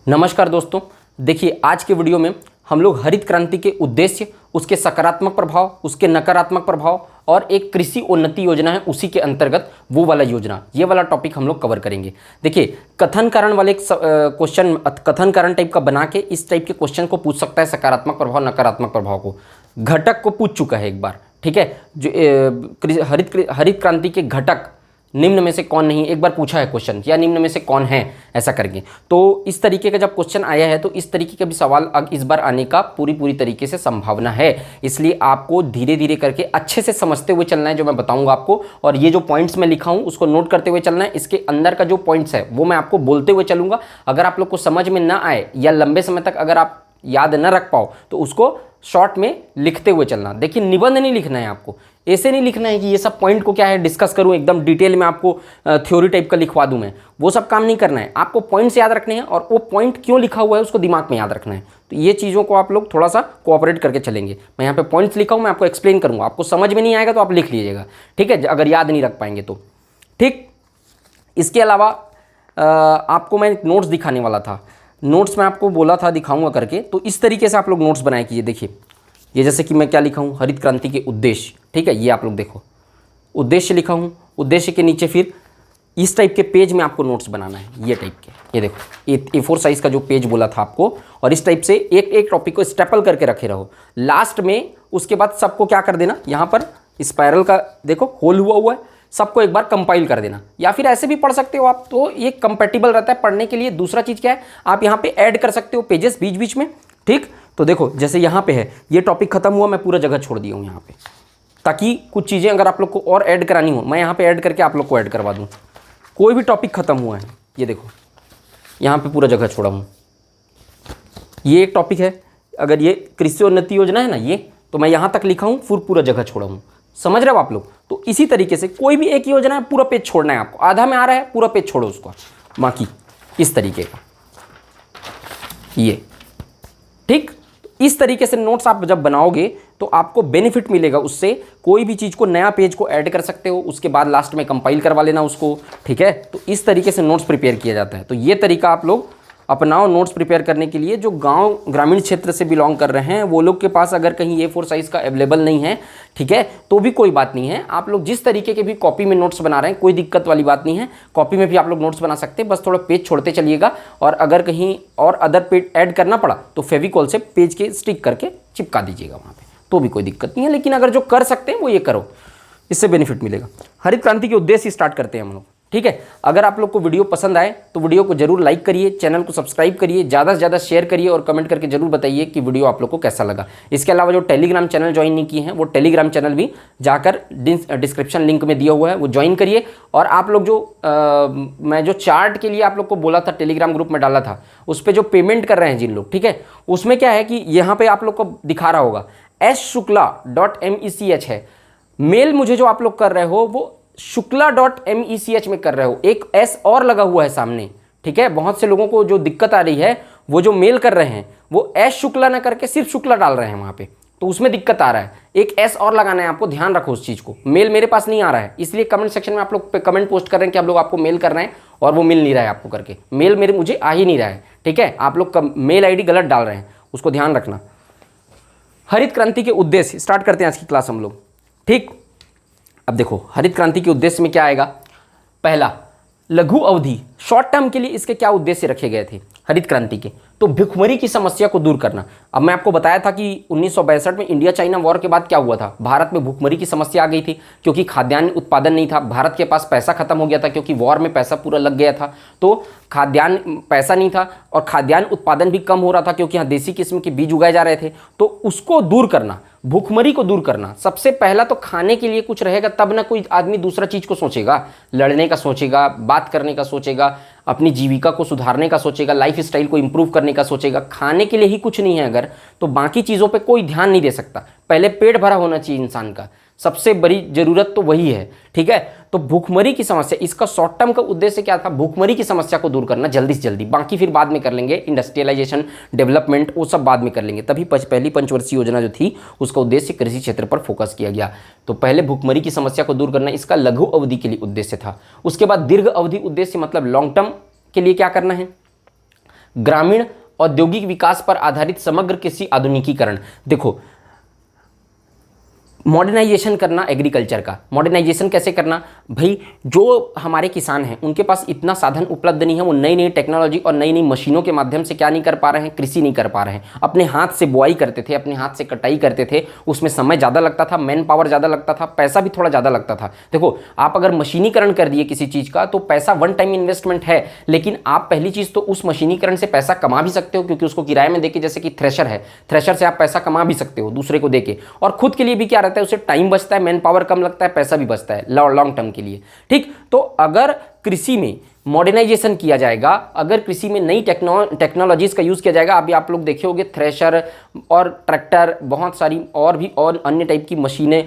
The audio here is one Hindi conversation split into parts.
नमस्कार दोस्तों, देखिए आज के वीडियो में हम लोग हरित क्रांति के उद्देश्य, उसके सकारात्मक प्रभाव, उसके नकारात्मक प्रभाव और एक कृषि उन्नति योजना है उसी के अंतर्गत वो वाला योजना, ये वाला टॉपिक हम लोग कवर करेंगे। देखिए कथन कारण वाले एक क्वेश्चन, कथन कारण टाइप का बना के इस टाइप के क्वेश्चन को पूछ सकता है। सकारात्मक प्रभाव नकारात्मक प्रभाव को घटक को पूछ चुका है एक बार, ठीक है। जो हरित क्रांति के घटक निम्न में से कौन नहीं, एक बार पूछा है क्वेश्चन, या निम्न में से कौन है, ऐसा करके। तो इस तरीके का जब क्वेश्चन आया है तो इस तरीके का भी सवाल इस बार आने का पूरी तरीके से संभावना है। इसलिए आपको धीरे धीरे करके अच्छे से समझते हुए चलना है जो मैं बताऊंगा आपको, और ये जो पॉइंट्स मैं लिखा हूं उसको नोट करते हुए चलना है। इसके अंदर का जो पॉइंट्स है वो मैं आपको बोलते हुए चलूंगा। अगर आप लोग को समझ में ना आए या लंबे समय तक अगर आप याद न रख पाओ तो उसको शॉर्ट में लिखते हुए चलना। देखिए निबंध नहीं लिखना है आपको, ऐसे नहीं लिखना है कि ये सब पॉइंट को क्या है डिस्कस करूं, एकदम डिटेल में आपको थ्योरी टाइप का लिखवा दूं मैं, वो सब काम नहीं करना है। आपको पॉइंट्स याद रखने हैं और वो पॉइंट क्यों लिखा हुआ है उसको दिमाग में याद रखना है। तो ये चीज़ों को आप लोग थोड़ा सा कोऑपरेट करके चलेंगे। मैं यहाँ पे पॉइंट्स लिखा हूँ, मैं आपको एक्सप्लेन करूँगा, आपको समझ में नहीं आएगा तो आप लिख लीजिएगा, ठीक है, अगर याद नहीं रख पाएंगे तो। ठीक, इसके अलावा आपको मैं नोट्स दिखाने वाला था, नोट्स मैं आपको बोला था दिखाऊंगा करके, तो इस तरीके से आप लोग नोट्स बनाए कीजिए। देखिए ये जैसे कि मैं क्या लिखा हूँ, हरित क्रांति के उद्देश्य, ठीक है, ये आप लोग देखो उद्देश्य लिखा हूँ। उद्देश्य के नीचे फिर इस टाइप के पेज में आपको नोट्स बनाना है, ये टाइप के, ये देखो A4 साइज़ का जो पेज बोला था आपको, और इस टाइप से एक एक टॉपिक को स्टेपल करके रखे रहो। लास्ट में उसके बाद सबको क्या कर देना, यहाँ पर स्पायरल का देखो होल हुआ है, सबको एक बार कंपाइल कर देना, या फिर ऐसे भी पढ़ सकते हो आप, तो ये कंपैटिबल रहता है पढ़ने के लिए। दूसरा चीज़ क्या है, आप यहाँ पे ऐड कर सकते हो पेजेस बीच बीच में, ठीक। तो देखो जैसे यहाँ पे है, ये टॉपिक खत्म हुआ, मैं पूरा जगह छोड़ दिया हूँ यहाँ पे, ताकि कुछ चीज़ें अगर आप लोग को और ऐड करानी हो, मैं यहाँ पे ऐड करके आप लोग को ऐड करवा दूँ। कोई भी टॉपिक खत्म हुआ है, ये देखो यहाँ पे पूरा जगह छोड़ा हूँ। ये एक टॉपिक है, अगर ये कृषि उन्नति योजना है ना, ये तो मैं यहाँ तक लिखा हूँ, फिर पूरा जगह छोड़ा हूँ। समझ रहे हो आप लोग? तो इसी तरीके से कोई भी एक योजना है, पूरा पेज छोड़ना है आपको। आधा में आ रहा है, पूरा पेज छोड़ो उसको, बाकी इस तरीके का, ये ठीक। इस तरीके से नोट्स आप जब बनाओगे तो आपको बेनिफिट मिलेगा उससे। कोई भी चीज़ को नया पेज को ऐड कर सकते हो, उसके बाद लास्ट में कंपाइल करवा लेना उसको, ठीक है। तो इस तरीके से नोट्स प्रिपेयर किया जाता है। तो ये तरीका आप लोग अपनाओ नोट्स प्रिपेयर करने के लिए। जो गांव ग्रामीण क्षेत्र से बिलोंग कर रहे हैं वो लोग के पास अगर कहीं A4 साइज़ का अवेलेबल नहीं है, ठीक है, तो भी कोई बात नहीं है। आप लोग जिस तरीके के भी कॉपी में नोट्स बना रहे हैं, कोई दिक्कत वाली बात नहीं है, कॉपी में भी आप लोग नोट्स बना सकते हैं। बस थोड़ा पेज छोड़ते चलिएगा, और अगर कहीं और अदर पेज ऐड करना पड़ा तो फेविकॉल से पेज के स्टिक करके चिपका दीजिएगा वहाँ पर, तो भी कोई दिक्कत नहीं है। लेकिन अगर जो कर सकते हैं वो ये करो, इससे बेनिफिट मिलेगा। हरित क्रांति के उद्देश्य स्टार्ट करते हैं हम लोग, ठीक है। अगर आप लोग को वीडियो पसंद आए तो वीडियो को जरूर लाइक करिए, चैनल को सब्सक्राइब करिए, ज़्यादा से ज़्यादा शेयर करिए, और कमेंट करके जरूर बताइए कि वीडियो आप लोग को कैसा लगा। इसके अलावा जो टेलीग्राम चैनल ज्वाइन नहीं किए हैं वो टेलीग्राम चैनल भी जाकर डिस्क्रिप्शन लिंक में दिया हुआ है, वो ज्वाइन करिए। और आप लोग जो मैं जो चार्ट के लिए आप लोग को बोला था, टेलीग्राम ग्रुप में डाला था, उस पर जो पेमेंट कर रहे हैं जिन लोग, ठीक है, उसमें क्या है कि यहाँ पर आप लोग को दिखा रहा होगा shukla.mech है। मेल मुझे जो आप लोग कर रहे हो वो shukla.mech में कर रहे हो, एक S और लगा हुआ है सामने, ठीक है। बहुत से लोगों को जो दिक्कत आ रही है, वो जो मेल कर रहे हैं वो S शुक्ला ना करके सिर्फ शुक्ला डाल रहे हैं वहाँ पे, तो उसमें दिक्कत आ रहा है। एक S और लगाना है आपको, ध्यान रखो उस चीज़ को। मेल मेरे पास नहीं आ रहा है, इसलिए कमेंट सेक्शन में आप लोग कमेंट पोस्ट कर रहे हैं कि आप लोग आपको मेल कर रहे हैं और वो मिल नहीं रहा है आपको करके। मेल मुझे आ ही नहीं रहा है, ठीक है। आप लोग मेल ID गलत डाल रहे हैं, उसको ध्यान रखना। हरित क्रांति के उद्देश्य स्टार्ट करते हैं आज की क्लास हम लोग, ठीक। अब देखो हरित क्रांति के उद्देश्य में क्या आएगा। पहला, लघु अवधि, शॉर्ट टर्म के लिए इसके क्या उद्देश्य रखे गए थे हरित क्रांति के, तो भुखमरी की समस्या को दूर करना। अब मैं आपको बताया था कि 1962 में इंडिया चाइना वॉर के बाद क्या हुआ था, भारत में भुखमरी की समस्या आ गई थी, क्योंकि खाद्यान्न उत्पादन नहीं था, भारत के पास पैसा खत्म हो गया था, क्योंकि वॉर में पैसा पूरा लग गया था, तो खाद्यान्न पैसा नहीं था, और खाद्यान्न उत्पादन भी कम हो रहा था, क्योंकि यहाँ देसी किस्म के बीज उगाए जा रहे थे। तो उसको दूर करना, भुखमरी को दूर करना, सबसे पहला तो खाने के लिए कुछ रहेगा तब ना कोई आदमी दूसरा चीज़ को सोचेगा, लड़ने का सोचेगा, बात करने का सोचेगा, अपनी जीविका को सुधारने का सोचेगा, लाइफ स्टाइल को इंप्रूव करने का सोचेगा। खाने के लिए ही कुछ नहीं है अगर, तो बाकी चीज़ों पे कोई ध्यान नहीं दे सकता। पहले पेट भरा होना चाहिए इंसान का, सबसे बड़ी ज़रूरत तो वही है, ठीक है। तो भूखमरी की समस्या, इसका शॉर्ट टर्म का उद्देश्य क्या था, भूखमरी की समस्या को दूर करना जल्दी से जल्दी। बाकी फिर बाद में कर लेंगे, इंडस्ट्रियलाइजेशन, डेवलपमेंट, वो सब बाद में कर लेंगे। तभी पहली पंचवर्षीय योजना जो थी उसका उद्देश्य कृषि क्षेत्र पर फोकस किया गया। तो पहले भूखमरी की समस्या को दूर करना इसका लघु अवधि के लिए उद्देश्य था। उसके बाद दीर्घ अवधि उद्देश्य मतलब लॉन्ग टर्म के लिए क्या करना है, ग्रामीण औद्योगिक विकास पर आधारित समग्र कृषि आधुनिकीकरण। देखो, मॉडर्नाइजेशन करना एग्रीकल्चर का, मॉडर्नाइजेशन कैसे करना भाई, जो हमारे किसान हैं उनके पास इतना साधन उपलब्ध नहीं है, वो नई नई टेक्नोलॉजी और नई नई मशीनों के माध्यम से क्या नहीं कर पा रहे हैं, कृषि नहीं कर पा रहे हैं। अपने हाथ से बुआई करते थे, अपने हाथ से कटाई करते थे, उसमें समय ज़्यादा लगता था, मैन पावर ज़्यादा लगता था, पैसा भी थोड़ा ज़्यादा लगता था। देखो, आप अगर मशीनीकरण कर दिए किसी चीज़ का तो पैसा वन टाइम इन्वेस्टमेंट है, लेकिन आप पहली चीज़ तो उस मशीनीकरण से पैसा कमा भी सकते हो, क्योंकि उसको किराए में देके, जैसे कि थ्रेशर है, थ्रेशर से आप पैसा कमा भी सकते हो दूसरे को देके, और खुद के लिए भी क्या रहता है, उससे टाइम बचता है, मैन पावर कम लगता है, पैसा भी बचता है लॉन्ग टर्म के लिए। ठीक, तो अगर कृषि में मॉडर्नाइजेशन किया जाएगा, अगर कृषि में नई टेक्नोलॉजीज का यूज़ किया जाएगा, अभी आप लोग देखे होंगे थ्रेशर और ट्रैक्टर, बहुत सारी और भी और अन्य टाइप की मशीनें,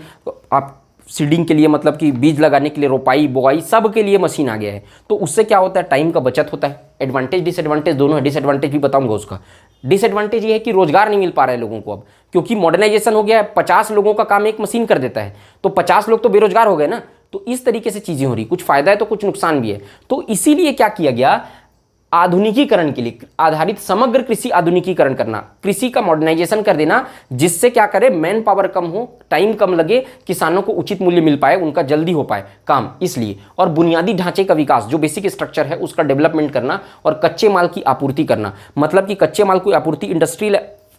आप सीडिंग के लिए, मतलब कि बीज लगाने के लिए, रोपाई बुआई सब के लिए मशीन आ गया है। तो उससे क्या होता है, टाइम का बचत होता है। एडवांटेज डिसएडवांटेज दोनों है, डिसएडवांटेज भी बताऊंगा उसका। डिसएडवांटेज ये है कि रोजगार नहीं मिल पा रहा है लोगों को अब, क्योंकि मॉडर्नाइजेशन हो गया है, 50 लोगों का काम एक मशीन कर देता है, तो 50 लोग तो बेरोजगार हो गए ना। तो इस तरीके से चीजें हो रही, कुछ फायदा है तो कुछ नुकसान भी है। तो इसीलिए क्या किया गया, आधुनिकीकरण के लिए आधारित समग्र कृषि आधुनिकीकरण करना, कृषि का मॉडर्नाइजेशन कर देना, जिससे क्या करे, मैन पावर कम हो, टाइम कम लगे, किसानों को उचित मूल्य मिल पाए, उनका जल्दी हो पाए काम, इसलिए। और बुनियादी ढांचे का विकास, जो बेसिक स्ट्रक्चर है उसका डेवलपमेंट करना, और कच्चे माल की आपूर्ति करना, मतलब कि कच्चे माल की आपूर्ति इंडस्ट्रियल,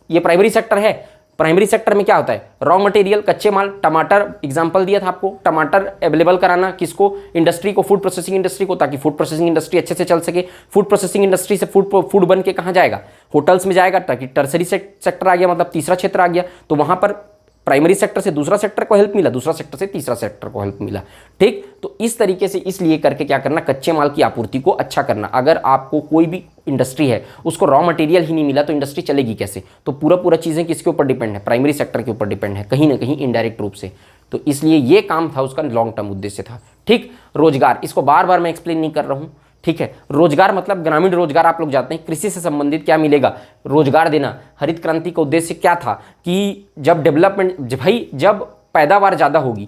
ये प्राइमरी सेक्टर है। प्राइमरी सेक्टर में क्या होता है, रॉ मटेरियल, कच्चे माल, टमाटर एग्जांपल दिया था आपको, टमाटर अवेलेबल कराना किसको, इंडस्ट्री को, फूड प्रोसेसिंग इंडस्ट्री को, ताकि फूड प्रोसेसिंग इंडस्ट्री अच्छे से चल सके। फूड प्रोसेसिंग इंडस्ट्री से फूड बन के कहाँ जाएगा, होटल्स में जाएगा, ताकि टर्सरी सेक्टर आ गया, मतलब तीसरा क्षेत्र आ गया। तो वहाँ पर प्राइमरी सेक्टर से दूसरा सेक्टर को हेल्प मिला, दूसरा सेक्टर से तीसरा सेक्टर को हेल्प मिला। ठीक, तो इस तरीके से इसलिए करके क्या करना, कच्चे माल की आपूर्ति को अच्छा करना। अगर आपको कोई भी इंडस्ट्री है, उसको रॉ मटेरियल ही नहीं मिला तो इंडस्ट्री चलेगी कैसे। तो पूरा चीज़ें किसके ऊपर डिपेंड है, प्राइमरी सेक्टर के ऊपर डिपेंड है, कहीं ना कहीं इनडायरेक्ट रूप से। तो इसलिए ये काम था उसका, लॉन्ग टर्म उद्देश्य था। ठीक, रोजगार, इसको बार बार मैं एक्सप्लेन नहीं कर रहा हूँ। ठीक है, रोजगार मतलब ग्रामीण रोजगार, आप लोग जानते हैं, कृषि से संबंधित क्या मिलेगा, रोजगार देना। हरित क्रांति का उद्देश्य क्या था कि जब डेवलपमेंट, भाई जब पैदावार ज़्यादा होगी,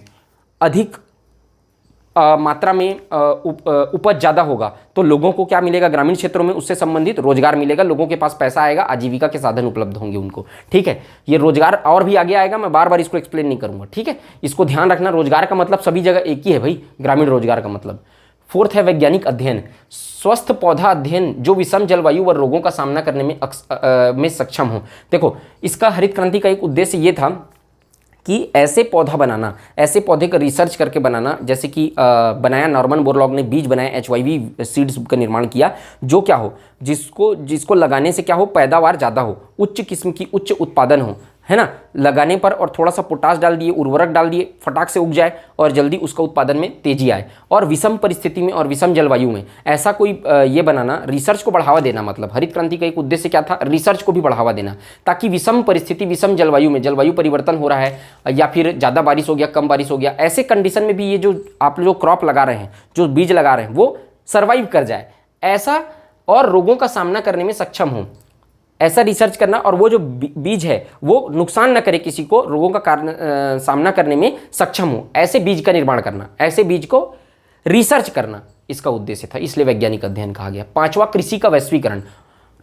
अधिक मात्रा में उपज ज़्यादा होगा, तो लोगों को क्या मिलेगा, ग्रामीण क्षेत्रों में उससे संबंधित रोजगार मिलेगा, लोगों के पास पैसा आएगा, आजीविका के साधन उपलब्ध होंगे उनको। ठीक है, ये रोजगार और भी आगे आएगा, मैं बार बार इसको एक्सप्लेन नहीं करूँगा। ठीक है, इसको ध्यान रखना, रोजगार का मतलब सभी जगह एक ही है भाई, ग्रामीण रोजगार का मतलब। फोर्थ है वैज्ञानिक अध्ययन, स्वस्थ पौधा अध्ययन, जो विषम जलवायु व रोगों का सामना करने में सक्षम हो। देखो, इसका हरित क्रांति का एक उद्देश्य ये था कि ऐसे पौधा बनाना, ऐसे पौधे का रिसर्च करके बनाना, जैसे कि बनाया नॉर्मन बोरलॉग ने, बीज बनाया, HYV सीड्स का निर्माण किया, जो क्या हो, जिसको लगाने से क्या हो, पैदावार ज़्यादा हो, उच्च किस्म की उच्च उत्पादन हो, है ना। लगाने पर और थोड़ा सा पोटास डाल दिए, उर्वरक डाल दिए, फटाक से उग जाए और जल्दी उसका उत्पादन में तेजी आए। और विषम परिस्थिति में और विषम जलवायु में ऐसा कोई ये बनाना, रिसर्च को बढ़ावा देना। मतलब हरित क्रांति का एक उद्देश्य क्या था, रिसर्च को भी बढ़ावा देना, ताकि विषम परिस्थिति, विषम जलवायु में, जलवायु परिवर्तन हो रहा है या फिर ज़्यादा बारिश हो गया, कम बारिश हो गया, ऐसे कंडीशन में भी ये जो आप जो क्रॉप लगा रहे हैं, जो बीज लगा रहे हैं, वो सर्वाइव कर जाए ऐसा, और रोगों का सामना करने में सक्षम हो, ऐसा रिसर्च करना। और वो जो बीज है वो नुकसान न करे किसी को, रोगों का कारण सामना करने में सक्षम हो, ऐसे बीज का निर्माण करना, ऐसे बीज को रिसर्च करना, इसका उद्देश्य था, इसलिए वैज्ञानिक अध्ययन कहा गया। पांचवा, कृषि का वैश्वीकरण।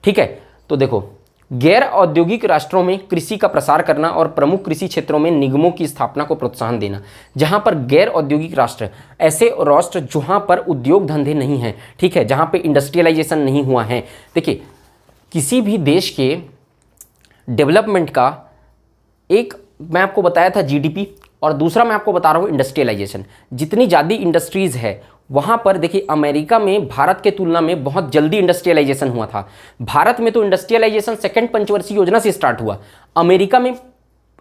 ठीक है, तो देखो, गैर औद्योगिक राष्ट्रों में कृषि का प्रसार करना और प्रमुख कृषि क्षेत्रों में निगमों की स्थापना को प्रोत्साहन देना। जहां पर गैर औद्योगिक राष्ट्र, ऐसे राष्ट्र जहां पर उद्योग धंधे नहीं हैं, ठीक है, जहां पे इंडस्ट्रियलाइजेशन नहीं हुआ है। देखिए, किसी भी देश के डेवलपमेंट का एक मैं आपको बताया था GDP, और दूसरा मैं आपको बता रहा हूँ इंडस्ट्रियलाइजेशन। जितनी ज़्यादा इंडस्ट्रीज़ है वहाँ पर, देखिए अमेरिका में भारत के तुलना में बहुत जल्दी इंडस्ट्रियलाइजेशन हुआ था। भारत में तो इंडस्ट्रियलाइजेशन सेकंड पंचवर्षीय योजना से स्टार्ट हुआ, अमेरिका में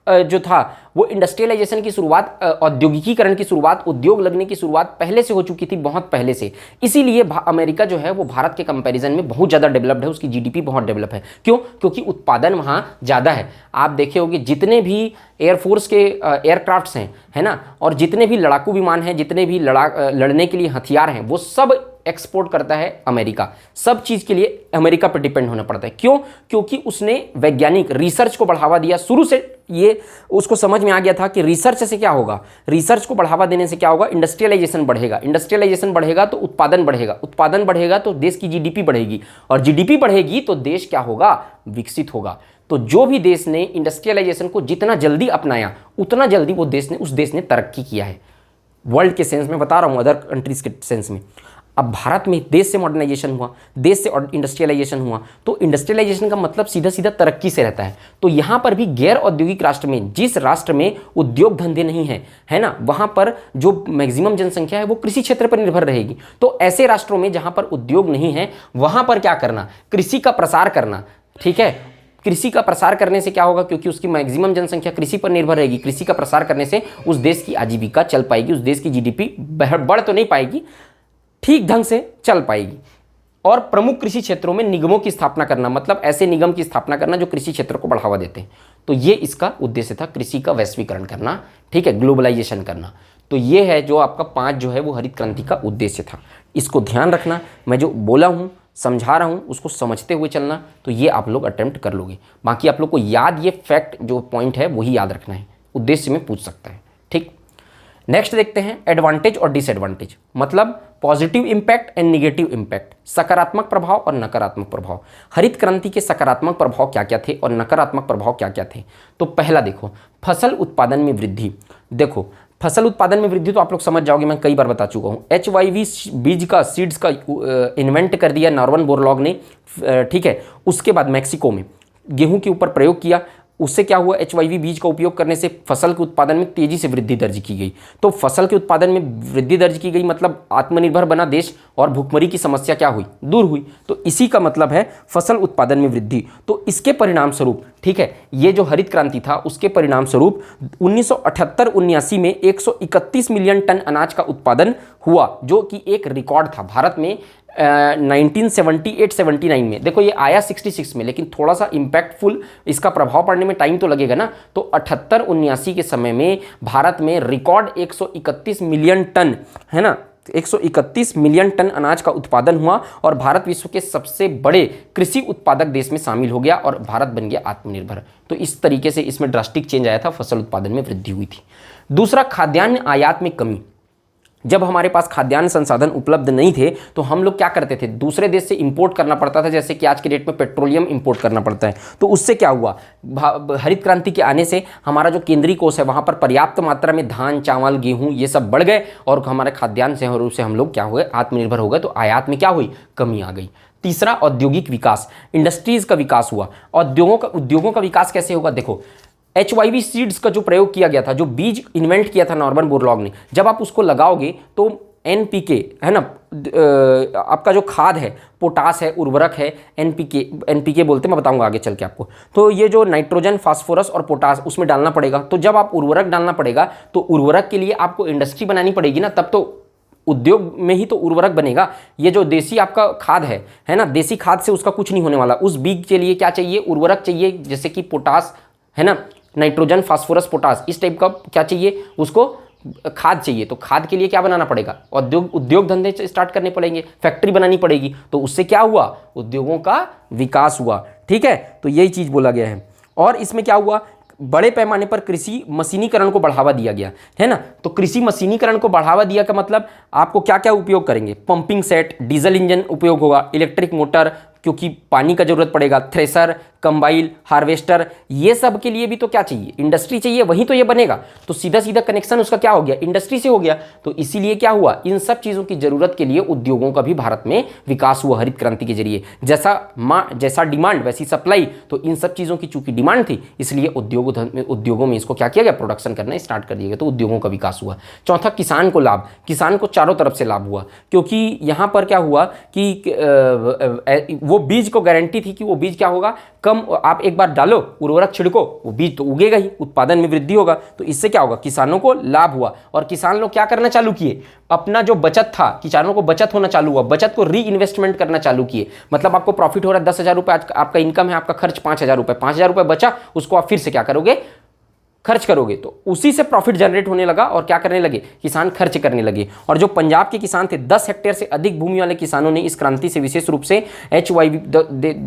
जो था वो इंडस्ट्रियलाइजेशन की शुरुआत, औद्योगिकीकरण की शुरुआत, उद्योग लगने की शुरुआत पहले से हो चुकी थी, बहुत पहले से। इसीलिए अमेरिका जो है वो भारत के कंपैरिजन में बहुत ज़्यादा डेवलप्ड है, उसकी GDP बहुत डेवलप है। क्यों? क्योंकि उत्पादन वहाँ ज़्यादा है। आप देखे होंगे जितने भी एयरफोर्स के एयरक्राफ्ट्स हैं, है ना, और जितने भी लड़ाकू विमान हैं, जितने भी लड़ने के लिए हथियार हैं, वो सब एक्सपोर्ट करता है अमेरिका। सब चीज़ के लिए अमेरिका पर डिपेंड होना पड़ता है। क्यों? क्योंकि उसने वैज्ञानिक रिसर्च को बढ़ावा दिया। शुरू से ये उसको समझ में आ गया था कि रिसर्च से क्या होगा, रिसर्च को बढ़ावा देने से क्या होगा, इंडस्ट्रियलाइजेशन बढ़ेगा, इंडस्ट्रियलाइजेशन बढ़ेगा तो उत्पादन बढ़ेगा, उत्पादन बढ़ेगा तो देश की जीडीपी बढ़ेगी, और जीडीपी बढ़ेगी तो देश क्या होगा, विकसित होगा। तो जो भी देश ने इंडस्ट्रियलाइजेशन को जितना जल्दी अपनाया उतना जल्दी वो देश ने उस देश ने तरक्की किया है। वर्ल्ड के सेंस में बता रहा हूँ, अदर कंट्रीज के सेंस में। अब भारत में देश से मॉडर्नाइजेशन हुआ, देश से इंडस्ट्रियलाइजेशन हुआ, तो इंडस्ट्रियलाइजेशन का मतलब सीधा सीधा तरक्की से रहता है। तो यहाँ पर भी गैर औद्योगिक राष्ट्र में, जिस राष्ट्र में उद्योग धंधे नहीं है, है ना, वहाँ पर जो मैक्सिमम जनसंख्या है वो कृषि क्षेत्र पर निर्भर रहेगी। तो ऐसे राष्ट्रों में जहाँ पर उद्योग नहीं है वहाँ पर क्या करना, कृषि का प्रसार करना। ठीक है, कृषि का प्रसार करने से क्या होगा, क्योंकि उसकी मैक्सिमम जनसंख्या कृषि पर निर्भर रहेगी, कृषि का प्रसार करने से उस देश की आजीविका चल पाएगी, उस देश की जीडीपी बढ़ तो नहीं पाएगी, ठीक ढंग से चल पाएगी। और प्रमुख कृषि क्षेत्रों में निगमों की स्थापना करना, मतलब ऐसे निगम की स्थापना करना जो कृषि क्षेत्र को बढ़ावा देते हैं। तो ये इसका उद्देश्य था, कृषि का वैश्वीकरण करना, ठीक है, ग्लोबलाइजेशन करना। तो ये है जो आपका 5 जो है वो हरित क्रांति का उद्देश्य था। इसको ध्यान रखना, मैं जो बोला हूँ समझा रहा हूँ उसको समझते हुए चलना, तो ये आप लोग अटेम्प्ट कर लोगे। बाकी आप लोग को याद, ये फैक्ट जो पॉइंट है वही याद रखना है, उद्देश्य में पूछ सकता है। ठीक, नेक्स्ट देखते हैं एडवांटेज और डिसएडवांटेज, मतलब positive impact and negative impact, सकारात्मक प्रभाव और नकारात्मक प्रभाव। हरित क्रांति के सकारात्मक प्रभाव क्या क्या थे और नकारात्मक प्रभाव क्या क्या थे। तो पहला देखो, फसल उत्पादन में वृद्धि। देखो फसल उत्पादन में वृद्धि तो आप लोग समझ जाओगे, मैं कई बार बता चुका हूँ। HYV बीज का, सीड्स का इन्वेंट कर दिया नॉर्मन बोरलॉग ने, ठीक है। उसके बाद मैक्सिको में गेहूं के ऊपर प्रयोग किया, उससे क्या हुआ, HYV बीज का उपयोग करने से फसल के उत्पादन में तेजी से वृद्धि दर्ज की गई। तो फसल के उत्पादन में वृद्धि दर्ज की गई मतलब आत्मनिर्भर बना देश और भुखमरी की समस्या क्या हुई, दूर हुई। तो इसी का मतलब है फसल उत्पादन में वृद्धि। तो इसके परिणाम स्वरूप, ठीक है, ये जो हरित क्रांति था उसके परिणाम स्वरूप 1978-79 में 131 मिलियन टन अनाज का उत्पादन हुआ, जो कि एक रिकॉर्ड था भारत में। 1978-79 में देखो ये आया 66 में, लेकिन थोड़ा सा इम्पैक्टफुल इसका प्रभाव पड़ने में टाइम तो लगेगा ना। तो 78-79 के समय में भारत में रिकॉर्ड 131 मिलियन टन, है ना, 131 मिलियन टन अनाज का उत्पादन हुआ और भारत विश्व के सबसे बड़े कृषि उत्पादक देश में शामिल हो गया और भारत बन गया आत्मनिर्भर। तो इस तरीके से इसमें ड्रास्टिक चेंज आया था, फसल उत्पादन में वृद्धि हुई थी। दूसरा, खाद्यान्न आयात में कमी। जब हमारे पास खाद्यान्न संसाधन उपलब्ध नहीं थे तो हम लोग क्या करते थे, दूसरे देश से इंपोर्ट करना पड़ता था, जैसे कि आज के डेट में पेट्रोलियम इंपोर्ट करना पड़ता है। तो उससे क्या हुआ, हरित क्रांति के आने से हमारा जो केंद्रीय कोष है वहाँ पर पर्याप्त मात्रा में धान, चावल, गेहूँ ये सब बढ़ गए और हमारे खाद्यान्न से रूप से हम लोग क्या हुए, आत्मनिर्भर हो गए। तो आयात में क्या हुई, कमी आ गई। तीसरा, औद्योगिक विकास, इंडस्ट्रीज़ का विकास हुआ। उद्योगों का विकास कैसे होगा, देखो HYV सीड्स का जो प्रयोग किया गया था, जो बीज इन्वेंट किया था नॉर्मन बोरलॉग ने, जब आप उसको लगाओगे तो NPK है ना, आपका जो खाद है, पोटास है, उर्वरक है, NPK बोलते हैं, मैं बताऊंगा आगे चल के आपको। तो ये जो नाइट्रोजन, फास्फोरस और पोटास उसमें डालना पड़ेगा। तो जब आप उर्वरक डालना पड़ेगा तो उर्वरक के लिए आपको इंडस्ट्री बनानी पड़ेगी ना, तब तो उद्योग में ही तो उर्वरक बनेगा। ये जो देसी आपका खाद है ना, देसी खाद से उसका कुछ नहीं होने वाला। उस बीज के लिए क्या चाहिए, उर्वरक चाहिए, जैसे कि पोटास है ना, नाइट्रोजन, फास्फोरस, पोटास, इस टाइप का क्या चाहिए उसको, खाद चाहिए। तो खाद के लिए क्या बनाना पड़ेगा, उद्योग धंधे स्टार्ट करने पड़ेंगे, फैक्ट्री बनानी पड़ेगी। तो उससे क्या हुआ, उद्योगों का विकास हुआ। ठीक है, तो यही चीज़ बोला गया है। और इसमें क्या हुआ, बड़े पैमाने पर कृषि मशीनीकरण को बढ़ावा दिया गया, है ना। तो कृषि मशीनीकरण को बढ़ावा दिया का मतलब आपको क्या क्या उपयोग करेंगे, पंपिंग सेट, डीजल इंजन उपयोग होगा, इलेक्ट्रिक मोटर, क्योंकि पानी का जरूरत पड़ेगा, थ्रेसर, कंबाइल, हार्वेस्टर, ये सब के लिए भी तो क्या चाहिए, इंडस्ट्री चाहिए, वहीं तो ये बनेगा। तो सीधा सीधा कनेक्शन उसका क्या हो गया, इंडस्ट्री से हो गया। तो इसीलिए क्या हुआ, इन सब चीज़ों की जरूरत के लिए उद्योगों का भी भारत में विकास हुआ हरित क्रांति के जरिए। जैसा डिमांड वैसी सप्लाई। तो इन सब चीज़ों की चूंकि डिमांड थी, इसलिए उद्योगों में इसको क्या किया गया, प्रोडक्शन करना स्टार्ट कर दिया गया। तो उद्योगों का विकास हुआ। चौथा, किसान को लाभ, किसान को चारों तरफ से लाभ हुआ, क्योंकि यहाँ पर क्या हुआ कि वो बीज को गारंटी थी कि वो बीज क्या होगा, कम आप एक बार डालो, उर्वरक छिड़को, वो बीज तो उगेगा ही, उत्पादन में वृद्धि होगा। तो इससे क्या होगा, किसानों को लाभ हुआ। और किसान लोग क्या करना चालू किए, अपना जो बचत था, किसानों को बचत होना चालू हुआ, बचत को री इन्वेस्टमेंट करना चालू किए। मतलब आपको प्रॉफिट हो रहा है 10,000 रुपये, आपका इनकम है, आपका खर्च 5,000 रुपये, 5,000 रुपये बचा, उसको आप फिर से क्या करोगे, खर्च करोगे तो उसी से प्रॉफिट जनरेट होने लगा और क्या करने लगे, किसान खर्च करने लगे। और जो पंजाब के किसान थे, 10 हेक्टेयर से अधिक भूमि वाले किसानों ने इस क्रांति से विशेष रूप से HYV,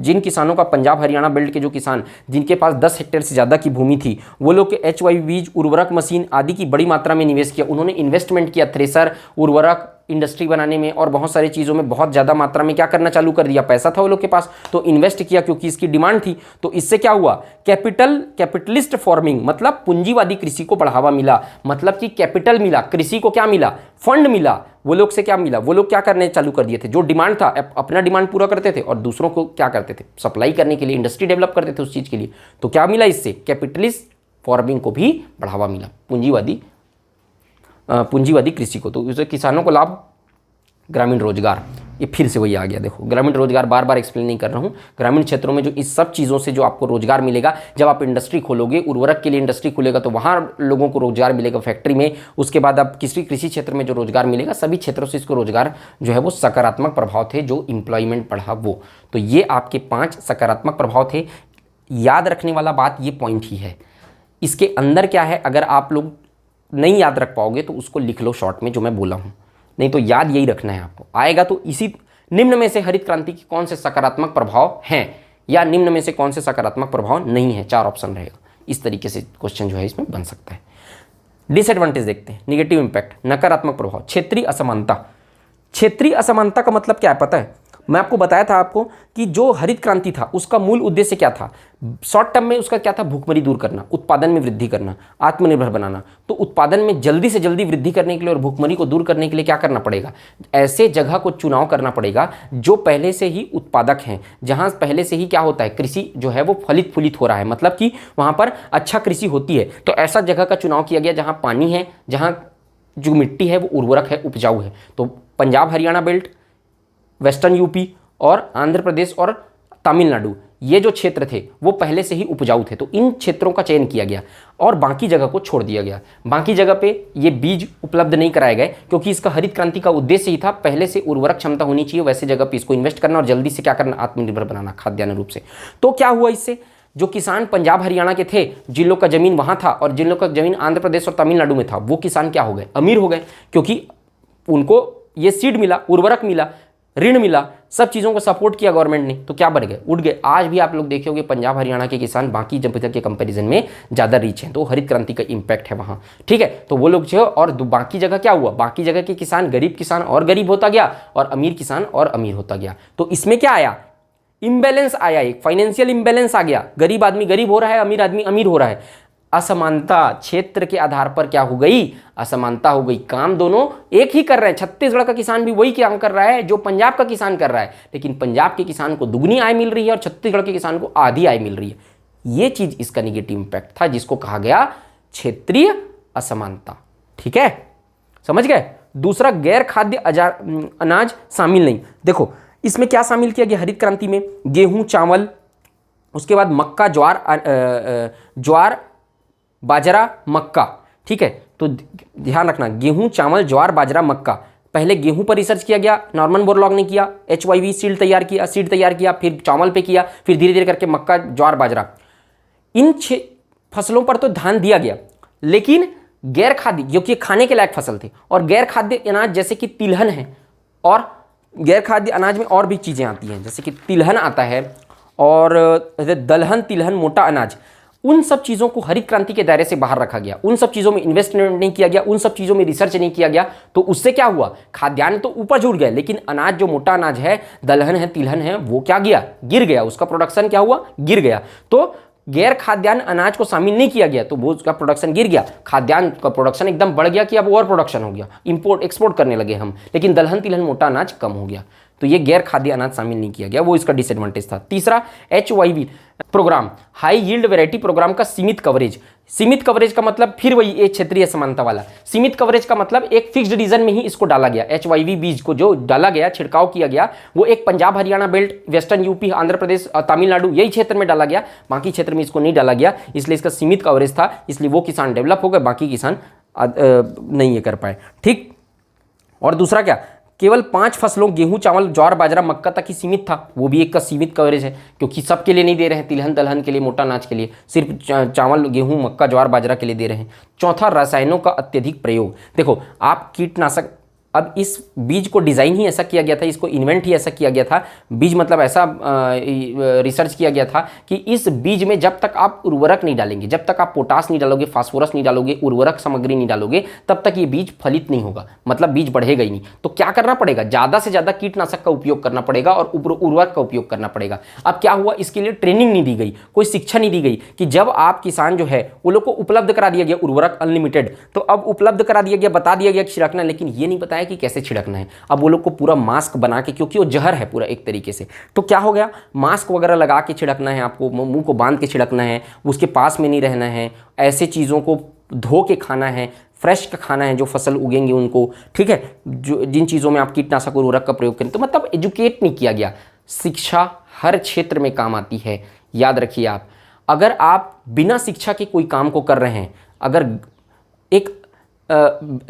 जिन किसानों का पंजाब हरियाणा बेल्ट के जो किसान जिनके पास 10 हेक्टेयर से ज़्यादा की भूमि थी, वो लोग के HYV बीज, उर्वरक, मशीन आदि की बड़ी मात्रा में निवेश किया। उन्होंने इन्वेस्टमेंट किया थ्रेसर, उर्वरक, इंडस्ट्री बनाने में और बहुत सारी चीज़ों में बहुत ज़्यादा मात्रा में क्या करना चालू कर दिया, पैसा था वो लोग के पास तो इन्वेस्ट किया क्योंकि इसकी डिमांड थी। तो इससे क्या हुआ, कैपिटलिस्ट फार्मिंग मतलब पूंजीवादी कृषि को बढ़ावा मिला। मतलब कि कैपिटल मिला, कृषि को क्या मिला, फंड मिला। वो लोग से क्या मिला, वो लोग क्या करने चालू कर दिए थे, जो डिमांड था अपना डिमांड पूरा करते थे और दूसरों को क्या करते थे, सप्लाई करने के लिए इंडस्ट्री डेवलप करते थे उस चीज़ के लिए। तो क्या मिला इससे, कैपिटलिस्ट फार्मिंग को भी बढ़ावा मिला, पूंजीवादी कृषि को। तो उससे किसानों को लाभ, ग्रामीण रोजगार, ये फिर से वही आ गया। देखो ग्रामीण रोजगार बार बार एक्सप्लेन नहीं कर रहा हूँ। ग्रामीण क्षेत्रों में जो इस सब चीज़ों से जो आपको रोजगार मिलेगा, जब आप इंडस्ट्री खोलोगे, उर्वरक के लिए इंडस्ट्री खुलेगा तो वहाँ लोगों को रोजगार मिलेगा फैक्ट्री में। उसके बाद आप किसी कृषि क्षेत्र में जो रोजगार मिलेगा, सभी क्षेत्रों से इसको रोजगार जो है वो सकारात्मक प्रभाव थे, जो एम्प्लॉयमेंट बढ़ा वो। तो ये आपके 5 सकारात्मक प्रभाव थे। याद रखने वाला बात ये पॉइंट ही है। इसके अंदर क्या है, अगर आप लोग नहीं याद रख पाओगे तो उसको लिख लो शॉर्ट में जो मैं बोला हूँ, नहीं तो याद यही रखना है आपको। आएगा तो इसी निम्न में से हरित क्रांति के कौन से सकारात्मक प्रभाव हैं या निम्न में से कौन से सकारात्मक प्रभाव नहीं है, 4 ऑप्शन रहेगा। इस तरीके से क्वेश्चन जो है इसमें बन सकता है। डिसएडवांटेज देखते हैं, निगेटिव इंपैक्ट, नकारात्मक प्रभाव, क्षेत्रीय असमानता। क्षेत्रीय असमानता का मतलब क्या है पता है, मैं आपको बताया था आपको कि जो हरित क्रांति था उसका मूल उद्देश्य क्या था, शॉर्ट टर्म में उसका क्या था, भूखमरी दूर करना, उत्पादन में वृद्धि करना, आत्मनिर्भर बनाना। तो उत्पादन में जल्दी से जल्दी वृद्धि करने के लिए और भूखमरी को दूर करने के लिए क्या करना पड़ेगा, ऐसे जगह को चुनाव करना पड़ेगा जो पहले से ही उत्पादक हैं, जहाँ पहले से ही क्या होता है, कृषि जो है वो फलित फूलित हो रहा है, मतलब कि वहाँ पर अच्छा कृषि होती है। तो ऐसा जगह का चुनाव किया गया जहाँ पानी है, जहाँ जो मिट्टी है वो उर्वरक है, उपजाऊ है। तो Punjab Haryana belt, western UP और आंध्र प्रदेश और तमिलनाडु, ये जो क्षेत्र थे वो पहले से ही उपजाऊ थे। तो इन क्षेत्रों का चयन किया गया और बाकी जगह को छोड़ दिया गया। बाकी जगह पे ये बीज उपलब्ध नहीं कराए गए क्योंकि इसका हरित क्रांति का उद्देश्य ही था पहले से उर्वरक क्षमता होनी चाहिए, वैसे जगह पे इसको इन्वेस्ट करना और जल्दी से क्या करना, आत्मनिर्भर बनाना खाद्यान्न रूप से। तो क्या हुआ इससे, जो किसान पंजाब हरियाणा के थे, जिन लोग का जमीन वहाँ था और जिन लोग का जमीन आंध्र प्रदेश और तमिलनाडु में था, वो किसान क्या हो गए, अमीर हो गए, क्योंकि उनको ये सीड मिला, उर्वरक मिला, ऋण मिला, सब चीज़ों को सपोर्ट किया गवर्नमेंट ने। तो क्या बढ़ गए, उठ गए। आज भी आप लोग देखोगे पंजाब हरियाणा के किसान बाकी जगह के कंपैरिजन में ज़्यादा रीच हैं, तो हरित क्रांति का इम्पैक्ट है वहाँ, ठीक है। तो वो लोग जो, और बाकी जगह क्या हुआ, बाकी जगह के किसान, गरीब किसान और गरीब होता गया और अमीर किसान और अमीर होता गया। तो इसमें क्या आया, इम्बैलेंस आया, एक फाइनेंशियल इम्बैलेंस आ गया, गरीब आदमी गरीब हो रहा है, अमीर आदमी अमीर हो रहा है। असमानता, क्षेत्र के आधार पर क्या हो गई, असमानता हो गई। काम दोनों एक ही कर रहे हैं, छत्तीसगढ़ का किसान भी वही काम कर रहा है जो पंजाब का किसान कर रहा है, लेकिन पंजाब के किसान को दुगनी आय मिल रही है और छत्तीसगढ़ के किसान को आधी आय मिल रही है। ये चीज इसका निगेटिव इंपैक्ट था, जिसको कहा गया क्षेत्रीय असमानता, ठीक है, समझ गए। दूसरा, गैर खाद्य अनाज शामिल नहीं। देखो इसमें क्या शामिल किया गया हरित क्रांति में, गेहूं, चावल, उसके बाद मक्का, ज्वार, बाजरा, मक्का, ठीक है। तो ध्यान रखना, गेहूं, चावल, ज्वार, बाजरा, मक्का। पहले गेहूं पर रिसर्च किया गया, नॉर्मन बोरलॉग ने किया, HYV सीड तैयार किया, फिर चावल पे किया, फिर धीरे धीरे करके मक्का, ज्वार, बाजरा, इन 6 फसलों पर तो ध्यान दिया गया। लेकिन गैर खाद्य, क्योंकि खाने के लायक फसल थे, और गैर खाद्य अनाज जैसे कि तिलहन है, और गैर खाद्य अनाज में और भी चीज़ें आती हैं, जैसे कि तिलहन आता है और दलहन, तिलहन, मोटा अनाज, उन सब चीज़ों को हरित क्रांति के दायरे से बाहर रखा गया। उन सब चीज़ों में इन्वेस्टमेंट नहीं किया गया, उन सब चीज़ों में रिसर्च नहीं किया गया। तो उससे क्या हुआ, खाद्यान्न तो ऊपर जुड़ गया, लेकिन अनाज जो मोटा अनाज है, दलहन है, तिलहन है, वो क्या गया, गिर गया, उसका प्रोडक्शन क्या हुआ, गिर गया। तो गैर खाद्यान्न अनाज को शामिल नहीं किया गया, तो वो उसका प्रोडक्शन गिर गया। खाद्यान्न का प्रोडक्शन एकदम बढ़ गया कि अब ओवर प्रोडक्शन हो गया, इंपोर्ट एक्सपोर्ट करने लगे हम, लेकिन दलहन, तिलहन, मोटा अनाज कम हो गया। तो ये गैर खाद्य अनाज शामिल नहीं किया गया, वो इसका डिसएडवांटेज था। तीसरा, HYV programme, high yield variety programme का सीमित कवरेज। सीमित कवरेज का मतलब फिर वही एक क्षेत्रीय समानता वाला। सीमित कवरेज का मतलब एक फिक्स्ड रीजन में ही इसको डाला गया। HYV बीज को जो डाला गया, छिड़काव किया गया, वो एक Punjab Haryana belt, western UP, Andhra Pradesh, Tamil Nadu, यही क्षेत्र में डाला गया, बाकी क्षेत्र में इसको नहीं डाला गया, इसलिए इसका सीमित कवरेज था, इसलिए वो किसान डेवलप हो गए, बाकी किसान नहीं ये कर पाए, ठीक। और दूसरा क्या, केवल 5 फसलों गेहूं, चावल, ज्वार, बाजरा, मक्का तक ही सीमित था। वो भी एक का सीमित कवरेज है, क्योंकि सबके लिए नहीं दे रहे हैं, तिलहन दलहन के लिए, मोटा अनाज के लिए, सिर्फ चावल, गेहूं, मक्का, ज्वार, बाजरा के लिए दे रहे हैं। चौथा, रसायनों का अत्यधिक प्रयोग। देखो, आप कीटनाशक, अब इस बीज को डिज़ाइन ही ऐसा किया गया था, इसको इन्वेंट ही ऐसा किया गया था, बीज मतलब ऐसा रिसर्च किया गया था कि इस बीज में जब तक आप उर्वरक नहीं डालेंगे, जब तक आप पोटास नहीं डालोगे, फास्फोरस नहीं डालोगे, उर्वरक सामग्री नहीं डालोगे, तब तक ये बीज फलित नहीं होगा, मतलब बीज बढ़ेगा ही नहीं। तो क्या करना पड़ेगा, ज़्यादा से ज़्यादा कीटनाशक का उपयोग करना पड़ेगा और उर्वरक का उपयोग करना पड़ेगा। अब क्या हुआ, इसके लिए ट्रेनिंग नहीं दी गई, कोई शिक्षा नहीं दी गई कि जब आप किसान जो है वो लोग को उपलब्ध करा दिया गया उर्वरक अनलिमिटेड, तो अब उपलब्ध करा दिया गया, बता दिया गया कि छिड़कना, लेकिन ये नहीं बताया कि कैसे छिड़कना है। अब वो लोग को पूरा मास्क बना के, क्योंकि वो जहर है पूरा एक तरीके से, तो क्या हो गया, मास्क वगैरह लगा के छिड़कना है, आपको मुंह को बांध के छिड़कना है, उसके पास में नहीं रहना है, ऐसे चीज़ों को धो के खाना है, फ्रेश का खाना है, जो फसल उगेंगे उनको, ठीक है, जो जिन चीज़ों में आप कीटनाशक उर्वरक का प्रयोग करें। तो मतलब एजुकेट नहीं किया गया। शिक्षा हर क्षेत्र में काम आती है, याद रखिए आप। अगर आप बिना शिक्षा के कोई काम को कर रहे हैं, अगर एक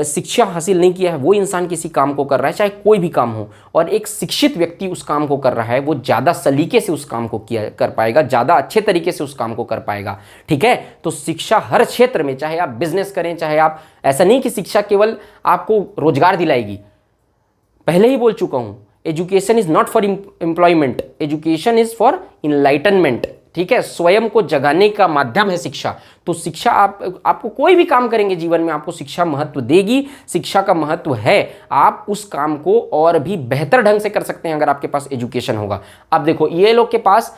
शिक्षा हासिल नहीं किया है वो इंसान किसी काम को कर रहा है, चाहे कोई भी काम हो, और एक शिक्षित व्यक्ति उस काम को कर रहा है, वो ज़्यादा सलीके से उस काम को कर पाएगा, ज़्यादा अच्छे तरीके से उस काम को कर पाएगा, ठीक है। तो शिक्षा हर क्षेत्र में, चाहे आप बिजनेस करें, चाहे आप, ऐसा नहीं कि शिक्षा केवल आपको रोजगार दिलाएगी, पहले ही बोल चुका हूँ, education is not for employment, education is for enlightenment, ठीक है। स्वयं को जगाने का माध्यम है शिक्षा। तो शिक्षा, आपको कोई भी काम करेंगे जीवन में, आपको शिक्षा महत्व देगी, शिक्षा का महत्व है। आप उस काम को और भी बेहतर ढंग से कर सकते हैं अगर आपके पास एजुकेशन होगा। अब देखो, ये लोग के पास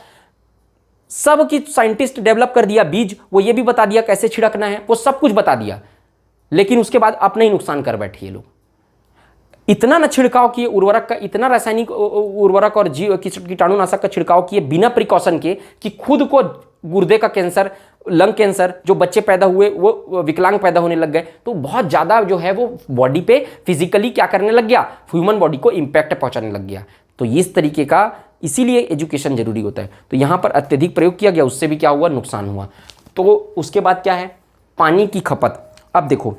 सब की साइंटिस्ट डेवलप कर दिया बीज, वो ये भी बता दिया कैसे छिड़कना है, वो सब कुछ बता दिया, लेकिन उसके बाद अपना ही नुकसान कर बैठे ये लोग। इतना न छिड़काव किए उर्वरक का, इतना रासायनिक उर्वरक और कीटाणुनाशक का छिड़काव किए बिना प्रिकॉशन के, कि खुद को गुर्दे का कैंसर, लंग कैंसर, जो बच्चे पैदा हुए वो विकलांग पैदा होने लग गए। तो बहुत ज़्यादा जो है वो बॉडी पे फिजिकली क्या करने लग गया, ह्यूमन बॉडी को इम्पैक्ट पहुंचाने लग गया। तो इस तरीके का, इसीलिए एजुकेशन जरूरी होता है। तो यहाँ पर अत्यधिक प्रयोग किया गया, उससे भी क्या हुआ, नुकसान हुआ। तो उसके बाद क्या है, पानी की खपत। अब देखो,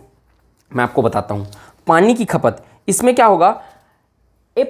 मैं आपको बताता हूँ पानी की खपत, इसमें क्या होगा,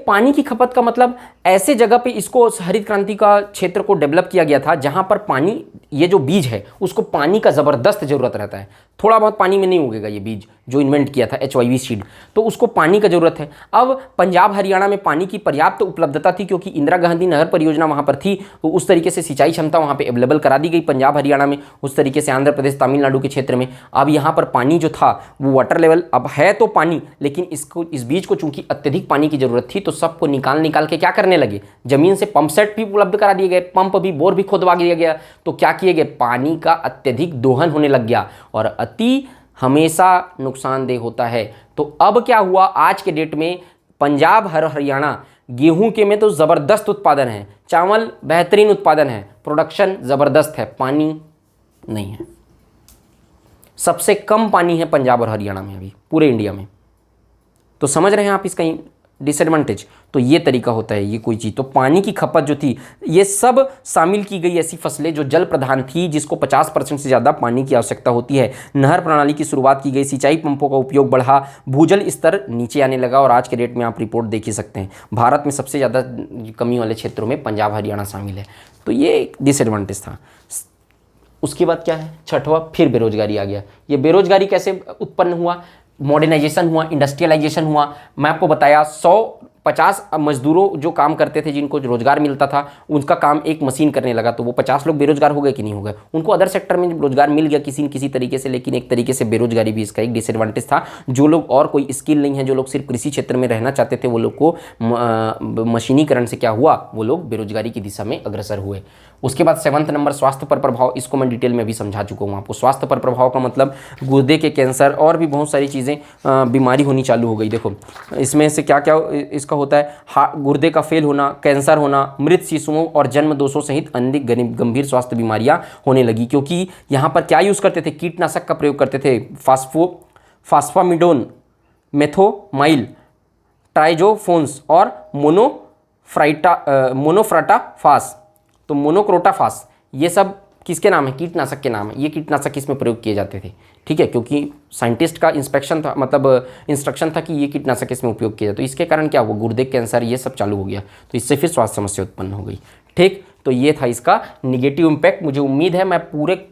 पानी की खपत का मतलब, ऐसे जगह पे इसको हरित क्रांति का क्षेत्र को डेवलप किया गया था जहां पर पानी, ये जो बीज है उसको पानी का ज़बरदस्त ज़रूरत रहता है, थोड़ा बहुत पानी में नहीं उगेगा ये बीज जो इन्वेंट किया था HYV सीड, तो उसको पानी का ज़रूरत है। अब पंजाब हरियाणा में पानी की पर्याप्त उपलब्धता थी, क्योंकि इंदिरा गांधी नहर परियोजना वहाँ पर थी, तो उस तरीके से सिंचाई क्षमता वहाँ पर अवेलेबल करा दी गई पंजाब हरियाणा में, उस तरीके से आंध्र प्रदेश तमिलनाडु के क्षेत्र में। अब यहाँ पर पानी जो था वो वाटर लेवल, अब है तो पानी, लेकिन इस बीज को चूंकि अत्यधिक पानी की ज़रूरत थी, तो सबको निकाल के क्या करने लगे, जमीन से पंप सेट भी उपलब्ध करा दिए गए, पंप भी, बोर भी खोदवा दिया गया। तो क्या किए गए, पानी का अत्यधिक दोहन होने लग गया, और अति हमेशा नुकसानदेह होता है। तो अब क्या हुआ, आज के डेट में पंजाब हरियाणा गेहूं के में तो ज़बरदस्त उत्पादन है, चावल बेहतरीन उत्पादन है, प्रोडक्शन ज़बरदस्त है, पानी नहीं है। सबसे कम पानी है पंजाब और हरियाणा में अभी पूरे इंडिया में। तो समझ रहे हैं आप इसका डिसएडवांटेज। तो ये तरीका होता है, ये कोई चीज़। तो पानी की खपत जो थी, ये सब शामिल की गई ऐसी फसलें जो जल प्रधान थी, जिसको 50% से ज़्यादा पानी की आवश्यकता होती है। नहर प्रणाली की शुरुआत की गई, सिंचाई पंपों का उपयोग बढ़ा, भूजल स्तर नीचे आने लगा, और आज के डेट में आप रिपोर्ट देख ही सकते हैं, भारत में सबसे ज़्यादा कमी वाले क्षेत्रों में पंजाब हरियाणा शामिल है। तो ये एक डिसएडवांटेज था। उसके बाद क्या है, छठवां, फिर बेरोजगारी आ गया। ये बेरोजगारी कैसे उत्पन्न हुआ, मॉडर्नाइजेशन हुआ, इंडस्ट्रियलाइजेशन हुआ। मैं आपको बताया 150 मजदूरों जो काम करते थे, जिनको रोजगार मिलता था, उनका काम एक मशीन करने लगा, तो वो 50 लोग बेरोजगार हो गए कि नहीं हो गए। उनको अदर सेक्टर में रोजगार मिल गया किसी न किसी तरीके से, लेकिन एक तरीके से बेरोजगारी भी इसका एक डिसएडवांटेज था। जो लोग और कोई स्किल नहीं है, जो लोग सिर्फ कृषि क्षेत्र में रहना चाहते थे, वो लोग को मशीनीकरण से क्या हुआ, वो लोग बेरोजगारी की दिशा में अग्रसर हुए। उसके बाद 7वां नंबर, स्वास्थ्य पर प्रभाव। इसको मैं डिटेल में भी समझा चुका हूँ आपको। स्वास्थ्य पर प्रभाव का मतलब गुर्दे के कैंसर और भी बहुत सारी चीज़ें, बीमारी होनी चालू हो गई। देखो इसमें से क्या क्या इसका होता है, गुर्दे का फेल होना, कैंसर होना, मृत शिशुओं और जन्म दोषों सहित अन्य गंभीर स्वास्थ्य बीमारियां होने लगी। क्योंकि यहाँ पर क्या यूज़ करते थे, कीटनाशक का प्रयोग करते थे, फास्फामिडोन, मेथोमाइल, ट्राइजोफोन्स और मोनोफ्राटाफास, तो मोनोक्रोटाफास, ये सब किसके नाम है, कीटनाशक के नाम है। ये कीटनाशक इसमें प्रयोग किए जाते थे, ठीक है, क्योंकि साइंटिस्ट का इंस्पेक्शन था, मतलब इंस्ट्रक्शन था कि ये कीटनाशक इसमें उपयोग किया जाए। तो इसके कारण क्या हुआ, गुर्दे कैंसर ये सब चालू हो गया, तो इससे फिर स्वास्थ्य समस्या उत्पन्न हो गई। ठीक, तो ये था इसका निगेटिव इम्पैक्ट। मुझे उम्मीद है मैं पूरे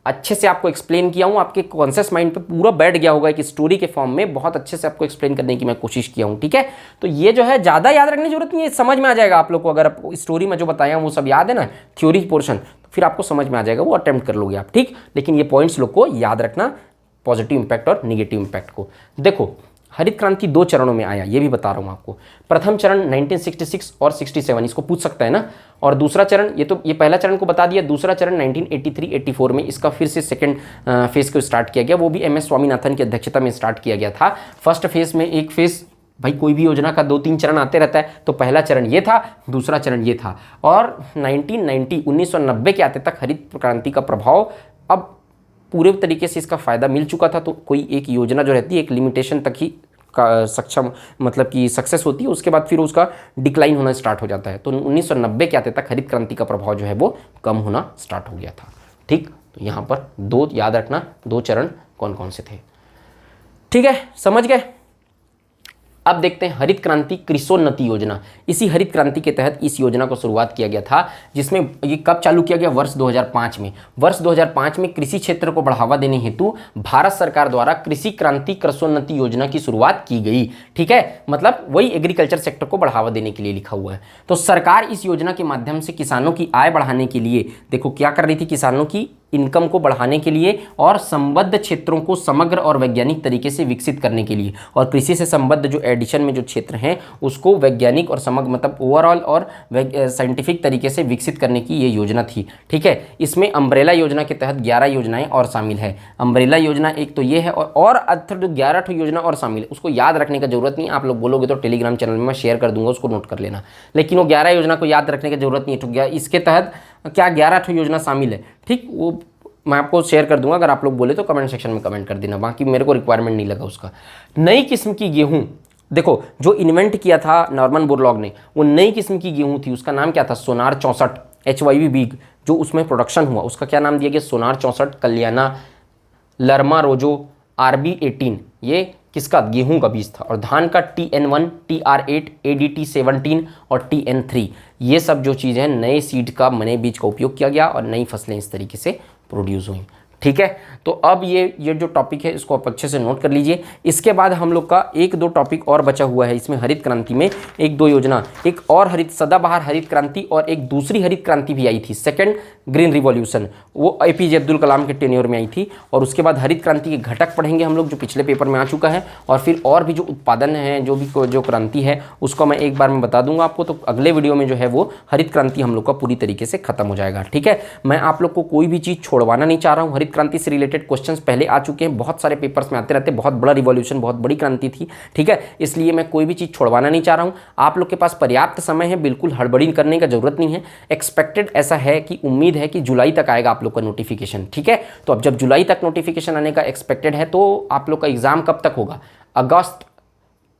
अच्छे से आपको एक्सप्लेन किया हूँ, आपके कॉन्शियस माइंड पे पूरा बैठ गया होगा, एक स्टोरी के फॉर्म में बहुत अच्छे से आपको एक्सप्लेन करने की मैं कोशिश किया हूँ। ठीक है, तो ये जो है ज़्यादा याद रखने की जरूरत नहीं है, समझ में आ जाएगा आप लोग को। अगर आप स्टोरी में जो बताया वो सब याद है ना, थ्योरी पोर्शन, तो फिर आपको समझ में आ जाएगा, वो अटेम्प्ट कर लोगे आप। ठीक, लेकिन ये पॉइंट्स लोग को याद रखना, पॉजिटिव इंपैक्ट और निगेटिव इंपैक्ट को। देखो, हरित क्रांति 2 चरणों में आया, ये भी बता रहा हूँ आपको। प्रथम चरण 1966 और 67, इसको पूछ सकता है ना। और दूसरा चरण, ये पहला चरण को बता दिया, दूसरा चरण 1983-84 में इसका फिर से सेकंड फेज को स्टार्ट किया गया। वो भी MS स्वामीनाथन की अध्यक्षता में स्टार्ट किया गया था। फर्स्ट फेज में एक फेज, भाई कोई भी योजना का 2-3 चरण आते रहता है, तो पहला चरण ये था, दूसरा चरण ये था। और 1990 के आते तक हरित क्रांति का प्रभाव अब पूरे तरीके से इसका फ़ायदा मिल चुका था। तो कोई एक योजना जो रहती है एक लिमिटेशन तक ही का सक्षम, मतलब कि सक्सेस होती है, उसके बाद फिर उसका डिक्लाइन होना स्टार्ट हो जाता है। तो 1990 के आते तक हरित क्रांति का प्रभाव जो है वो कम होना स्टार्ट हो गया था। ठीक, तो यहाँ पर 2 याद रखना, 2 चरण कौन कौन से थे। ठीक है, समझ गए। अब देखते हैं हरित क्रांति कृषोन्नति योजना। इसी हरित क्रांति के तहत इस योजना को शुरुआत किया गया था, जिसमें ये कब चालू किया गया, वर्ष 2005 में। वर्ष 2005 में कृषि क्षेत्र को बढ़ावा देने हेतु भारत सरकार द्वारा कृषि क्रांति कृषोन्नति योजना की शुरुआत की गई। ठीक है, मतलब वही एग्रीकल्चर सेक्टर को बढ़ावा देने के लिए लिखा हुआ है। तो सरकार इस योजना के माध्यम से किसानों की आय बढ़ाने के लिए, देखो क्या कर रही थी, किसानों की इनकम को बढ़ाने के लिए और संबद्ध क्षेत्रों को समग्र और वैज्ञानिक तरीके से विकसित करने के लिए, और कृषि से संबद्ध जो एडिशन में जो क्षेत्र हैं उसको वैज्ञानिक और समग्र, मतलब ओवरऑल और साइंटिफिक तरीके से विकसित करने की ये योजना थी। ठीक है, इसमें अम्ब्रेला योजना के तहत 11 योजनाएं और शामिल है। अम्ब्रेला योजना एक तो ये है, और अर्थात जो 11 योजना और शामिल है, उसको याद रखने का जरूरत नहीं। आप लोग बोलोगे तो टेलीग्राम चैनल में मैं शेयर कर दूंगा, उसको नोट कर लेना। लेकिन वो 11 योजना को याद रखने की जरूरत नहीं है। तो इसके तहत क्या 11 योजना शामिल है, ठीक, वो मैं आपको शेयर कर दूंगा। अगर आप लोग बोले तो कमेंट सेक्शन में कमेंट कर देना, बाकी मेरे को रिक्वायरमेंट नहीं लगा उसका। नई किस्म की गेहूं, देखो जो इन्वेंट किया था नॉर्मन बोरलॉग ने, वो नई किस्म की गेहूं थी, उसका नाम क्या था, सोनार 64 HYV बीग। जो उसमें प्रोडक्शन हुआ उसका क्या नाम दिया गया, सोनार 64 कल्याणा लरमा रोजो RB 18। ये किसका, गेहूं का बीज था। और धान का TN1 TR8 ADT 17 और TN3। ये सब जो चीज़ें हैं, नए सीड का, नए बीज का उपयोग किया गया और नई फसलें इस तरीके से प्रोड्यूस हुई। ठीक है, तो अब ये जो टॉपिक है इसको आप अच्छे से नोट कर लीजिए। इसके बाद हम लोग का 1-2 टॉपिक और बचा हुआ है इसमें हरित क्रांति में, 1-2 योजना। एक और हरित सदाबहार हरित क्रांति और एक दूसरी हरित क्रांति भी आई थी, सेकंड ग्रीन रिवॉल्यूशन, वो APJ अब्दुल कलाम के टेन्योर में आई थी। और उसके बाद हरित क्रांति के घटक पढ़ेंगे हम लोग, जो पिछले पेपर में आ चुका है। और फिर और भी जो उत्पादन है, जो क्रांति है, उसको मैं एक बार में बता दूंगा आपको। तो अगले वीडियो में जो है वो हरित क्रांति हम लोग का पूरी तरीके से खत्म हो जाएगा। ठीक है, मैं आप लोग को कोई भी चीज़ छोड़वाना नहीं चाह रहा हूँ। हरित क्रांति से रिलेटेड क्वेश्चंस पहले आ चुके हैं, बहुत सारे पेपर्स में आते रहते, बहुत बड़ा रिवॉल्यूशन, बहुत बड़ी क्रांति थी। ठीक है, इसलिए मैं कोई भी चीज़ छोड़वाना नहीं चाह रहा हूँ। आप लोग के पास पर्याप्त समय है, बिल्कुल हड़बड़ी करने का जरूरत नहीं है। एक्सपेक्टेड ऐसा है कि उम्मीद है कि जुलाई तक आएगा आप लोग का नोटिफिकेशन। ठीक है, तो अब जब जुलाई तक नोटिफिकेशन आने का एक्सपेक्टेड है, तो आप लोग का एग्जाम कब तक होगा, अगस्त,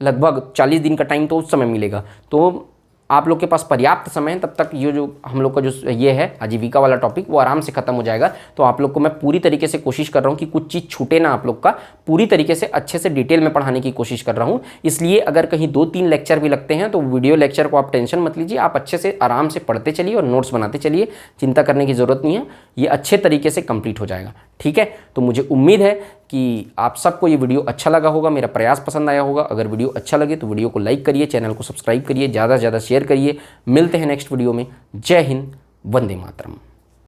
लगभग 40 दिन का टाइम तो उस समय मिलेगा। तो आप लोग के पास पर्याप्त समय है, तब तक ये जो हम लोग का जो ये है आजीविका वाला टॉपिक, वो आराम से खत्म हो जाएगा। तो आप लोग को मैं पूरी तरीके से कोशिश कर रहा हूँ कि कुछ चीज़ छूटे ना, आप लोग का पूरी तरीके से अच्छे से डिटेल में पढ़ाने की कोशिश कर रहा हूँ। इसलिए अगर कहीं 2-3 लेक्चर भी लगते हैं तो वीडियो लेक्चर को आप टेंशन मत लीजिए, आप अच्छे से आराम से पढ़ते चलिए और नोट्स बनाते चलिए, चिंता करने की ज़रूरत नहीं है, ये अच्छे तरीके से कंप्लीट हो जाएगा। ठीक है, तो मुझे उम्मीद है कि आप सबको ये वीडियो अच्छा लगा होगा, मेरा प्रयास पसंद आया होगा। अगर वीडियो अच्छा लगे तो वीडियो को लाइक करिए, चैनल को सब्सक्राइब करिए, ज़्यादा से ज़्यादा शेयर करिए। मिलते हैं नेक्स्ट वीडियो में। जय हिंद, वंदे मातरम।